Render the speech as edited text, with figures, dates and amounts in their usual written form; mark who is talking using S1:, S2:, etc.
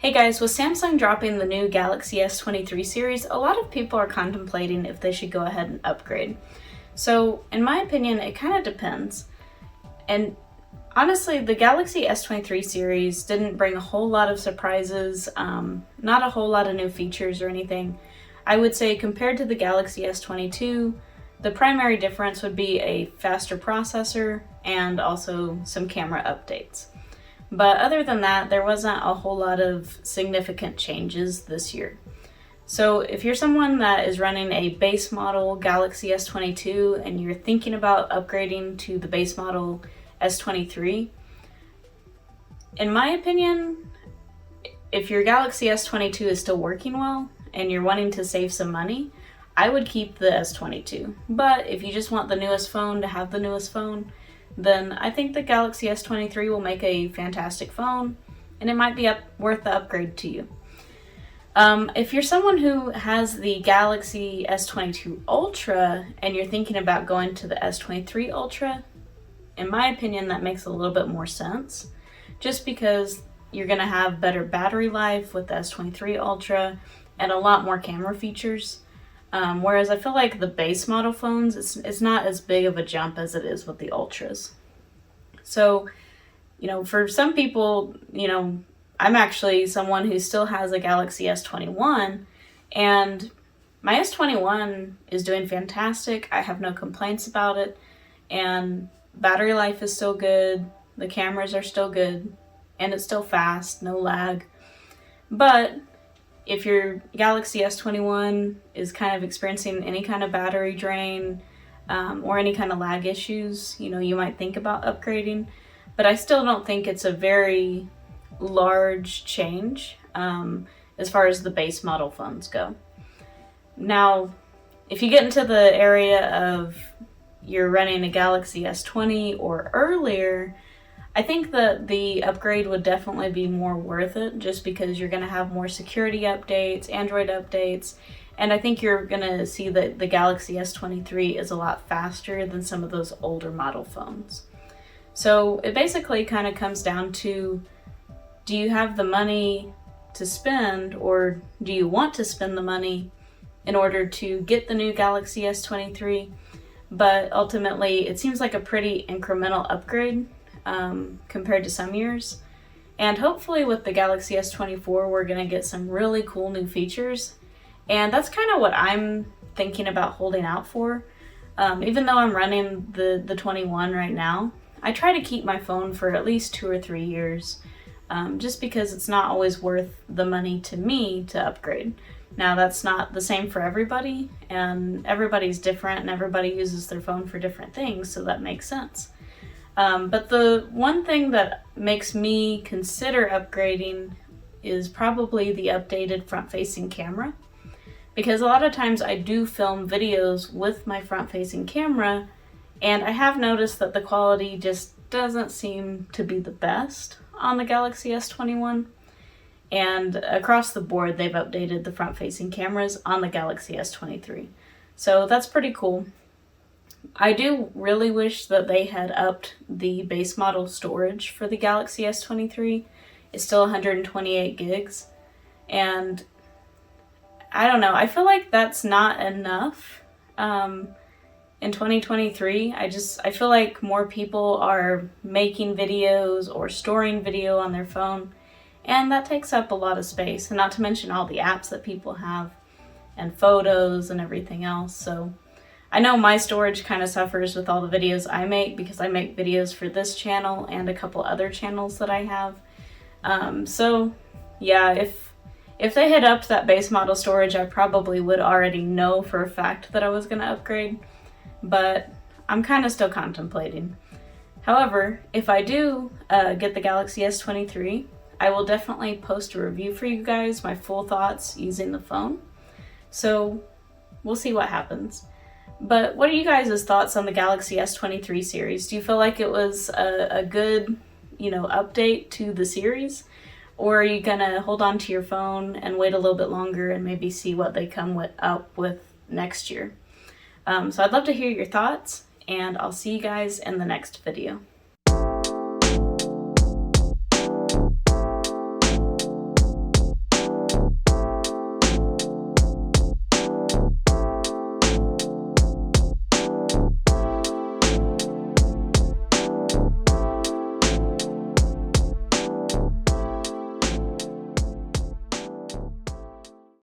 S1: Hey guys, with Samsung dropping the new Galaxy S23 series, a lot of people are contemplating if they should go ahead and upgrade. So, in my opinion, it kind of depends. And honestly, the Galaxy S23 series didn't bring a whole lot of surprises, not a whole lot of new features or anything. I would say compared to the Galaxy S22, the primary difference would be a faster processor and also some camera updates. But other than that, there wasn't a whole lot of significant changes this year. So if you're someone that is running a base model Galaxy S22 and you're thinking about upgrading to the base model S23, in my opinion, if your Galaxy S22 is still working well and you're wanting to save some money, I would keep the S22. But if you just want the newest phone to have the newest phone, then I think the Galaxy S23 will make a fantastic phone, and it might be worth the upgrade to you. If you're someone who has the Galaxy S22 Ultra and you're thinking about going to the S23 Ultra, in my opinion, that makes a little bit more sense, just because you're going to have better battery life with the S23 Ultra and a lot more camera features. Whereas I feel like the base model phones, it's not as big of a jump as it is with the Ultras. So, for some people, I'm actually someone who still has a Galaxy S21, and my S21 is doing fantastic. I have no complaints about it, and battery life is still good, the cameras are still good, and it's still fast, no lag. But if your Galaxy S21 is kind of experiencing any kind of battery drain or any kind of lag issues, you might think about upgrading. But I still don't think it's a very large change as far as the base model phones go. Now, if you get into the area of you're running a Galaxy S20 or earlier, I think that the upgrade would definitely be more worth it just because you're going to have more security updates, Android updates, and I think you're going to see that the Galaxy S23 is a lot faster than some of those older model phones. So it basically kind of comes down to, do you have the money to spend, or do you want to spend the money in order to get the new Galaxy S23? But ultimately, it seems like a pretty incremental upgrade compared to some years. And hopefully with the Galaxy S24, we're going to get some really cool new features. And that's kind of what I'm thinking about holding out for. Even though I'm running the 21 right now, I try to keep my phone for at least 2 or 3 years, just because it's not always worth the money to me to upgrade. Now, that's not the same for everybody, and everybody's different, and everybody uses their phone for different things, so that makes sense. But the one thing that makes me consider upgrading is probably the updated front-facing camera. Because a lot of times I do film videos with my front-facing camera, and I have noticed that the quality just doesn't seem to be the best on the Galaxy S21. And across the board, they've updated the front-facing cameras on the Galaxy S23. So that's pretty cool. I do really wish that they had upped the base model storage for the Galaxy S23. It's still 128 gigs. And I don't know, I feel like that's not enough in 2023. I feel like more people are making videos or storing video on their phone, and that takes up a lot of space, and not to mention all the apps that people have and photos and everything else. So I know my storage kind of suffers with all the videos I make because I make videos for this channel and a couple other channels that I have. So yeah, if they had upped that base model storage, I probably would already know for a fact that I was going to upgrade, but I'm kind of still contemplating. However, if I do get the Galaxy S23, I will definitely post a review for you guys, my full thoughts using the phone. So we'll see what happens. But what are you guys' thoughts on the Galaxy S23 series? Do you feel like it was a good, update to the series? Or are you gonna hold on to your phone and wait a little bit longer and maybe see what they come up with next year? So I'd love to hear your thoughts, and I'll see you guys in the next video.